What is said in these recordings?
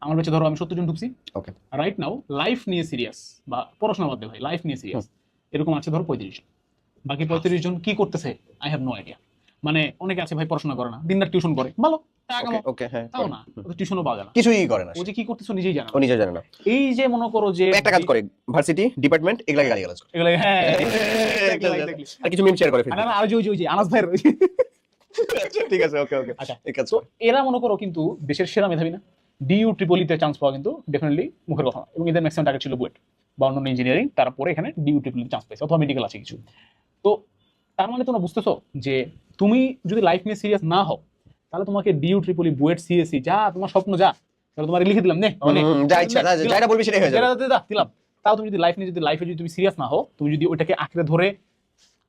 আমার কাছে ধরো আমি 70 জন ঢুকছি, ওকে রাইট নাও লাইফ নিয়ে সিরিয়াস বা পড়াশোনা বাদ দে ভাই, লাইফ নিয়ে সিরিয়াস এরকম আছে ধরো 35 জন। বাকি 35 জন কি করতেছে আই হ্যাভ নো আইডিয়া। মানে অনেকে আছে ভাই পড়াশোনা করে না, দিনরাত টিউশন করে, ভালো টাকা ওকে কামাও, ওকে হ্যাঁ তাও না টিউশনও পাওয়া যায় না, কিছুই করে না ও যে কি করতেছো নিজেই জানে ও না। নিজে জানে না এই যে মনে করো যে একটা কাজ করে ভার্সিটি ডিপার্টমেন্ট এগুলা গালিগালাজ করে এগুলো হ্যাঁ exactly. আর কিছু মিম শেয়ার করে আর ফেলবে না আর ওই যে আনাস ভাইয়ের ওই যে- আচ্ছা ঠিক আছে ওকে ওকে আচ্ছা এই কাজ তো করে। এরা মনে করো কিন্তু দেশের সেরা মেধাবী না, ডিইউ ট্রিপলিতে চান্স পাওয়া কিন্তু ডেফিনেটলি মুখের কথা না। এবং এদের ম্যাক্সিমাম টার্গেট ছিল বুয়েট বা অন্যান্য ইঞ্জিনিয়ারিং, তারপরে এখানে ডিইউ ট্রিপলিতে চান্স পাইছে অথবা মেডিকেল আছে কিছু। তো তার মানে তোমরা বুঝতেছো যে তুমি যদি লাইফ নিয়ে সিরিয়াস না হও তাহলে তোমাকে ডিইউ ট্রিপলি বুয়েট সিএসসি যা তোমার স্বপ্ন যা তাহলে তোমার লিখে দিলাম নে অনেক যা ইচ্ছা যেটা বলবি সেটাই হয়ে যাবে দিলাম। তাও তুমি যদি লাইফ নিয়ে যদি লাইফে যদি তুমি সিরিয়াস না হও, তুমি যদি ওইটাকে আঁকড়ে ধরে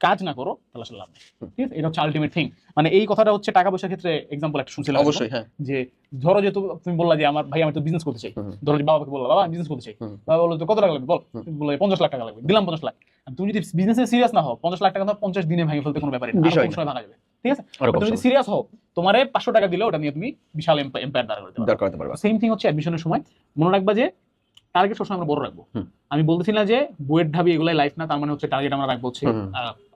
কাজ না করো তাহলে আসলে লাভ নেই। ঠিক আছে, এটা হচ্ছে আলটিমেট থিং। মানে এই কথাটা হচ্ছে টাকা পয়সার ক্ষেত্রে এক্সাম্পল একটা শুনছিলাম অবশ্যই হ্যাঁ যে ধরো যে তুমি বললা যে আমার ভাই আমি তো বিজনেস করতে চাই, ধরো যে বাবাকে বললা বাবা আমি বিজনেস করতে চাই, বাবা বললো তো কত টাকা লাগবে বল, তুমি বললে 50 লাখ টাকা লাগবে, দিলাম 50 লাখ। আর তুমি যদি বিজনেসে সিরিয়াস না হও 50 লাখ টাকা তো 50 দিনে ভেঙে ফেলতে কোনো ব্যাপারই না, বিষয় কোনো না। সময় ভাঙা যাবে। ঠিক আছে, তুমি যদি সিরিয়াস হও তোমারে 500 টাকা দিলে ওটা নিয়ে তুমি বিশাল এম্পায়ার দাঁড় করতে পারবে। দরকার হতে পারবে সেম থিং হচ্ছে অ্যাডমিশনের সময় মনে রাখবা যে টার্গেট সবসময় আমরা বড় রাখবো। আমি বলতেছি না যে বুয়েট ঢাবি এগুলাই লাইফ না, তার মানে হচ্ছে টার্গেট আমরা রাখবো হচ্ছে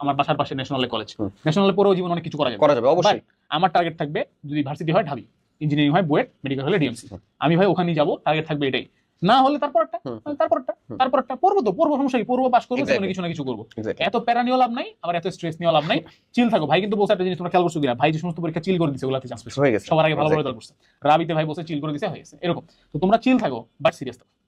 আমার বাসার পাশে ন্যাশনাল কলেজ, ন্যাশনাল পরেও জীবন অনেক কিছু করা যাবে অবশ্যই আমার টার্গেট থাকবে যদি ভার্সিটি হয় ঢাবি, ইঞ্জিনিয়ারিং হয় বুয়েট, মেডিকেল হলে ডিএমসি, আমি ভাই ওখানেই যাবো, টার্গেট থাকবে এটাই। না হলে তারপরটা পড়বো সমস্যা কি, পড়বো পাস করবো জীবনে কিছু না কিছু করবো। এত প্যারা নিয়ে লাভ নাই, আবার এত স্ট্রেস নিয়ে লাভ নাই, চিল থাকো ভাই। কিন্তু বলছে একটা জিনিস তোমরা খেয়াল করছো কিনা, ভাই যে সমস্ত পরীক্ষা চিল করে দিচ্ছে ওগুলাতে চান্স পেয়েছে হয়ে গেছে সবার আগে ভালো করে দল করছে, রাবিতে ভাই বসে চিল করে দিছে হয়ে গেছে এরকম। তো তোমরা চিল থাকো বাট সিরিয়াস থাকো।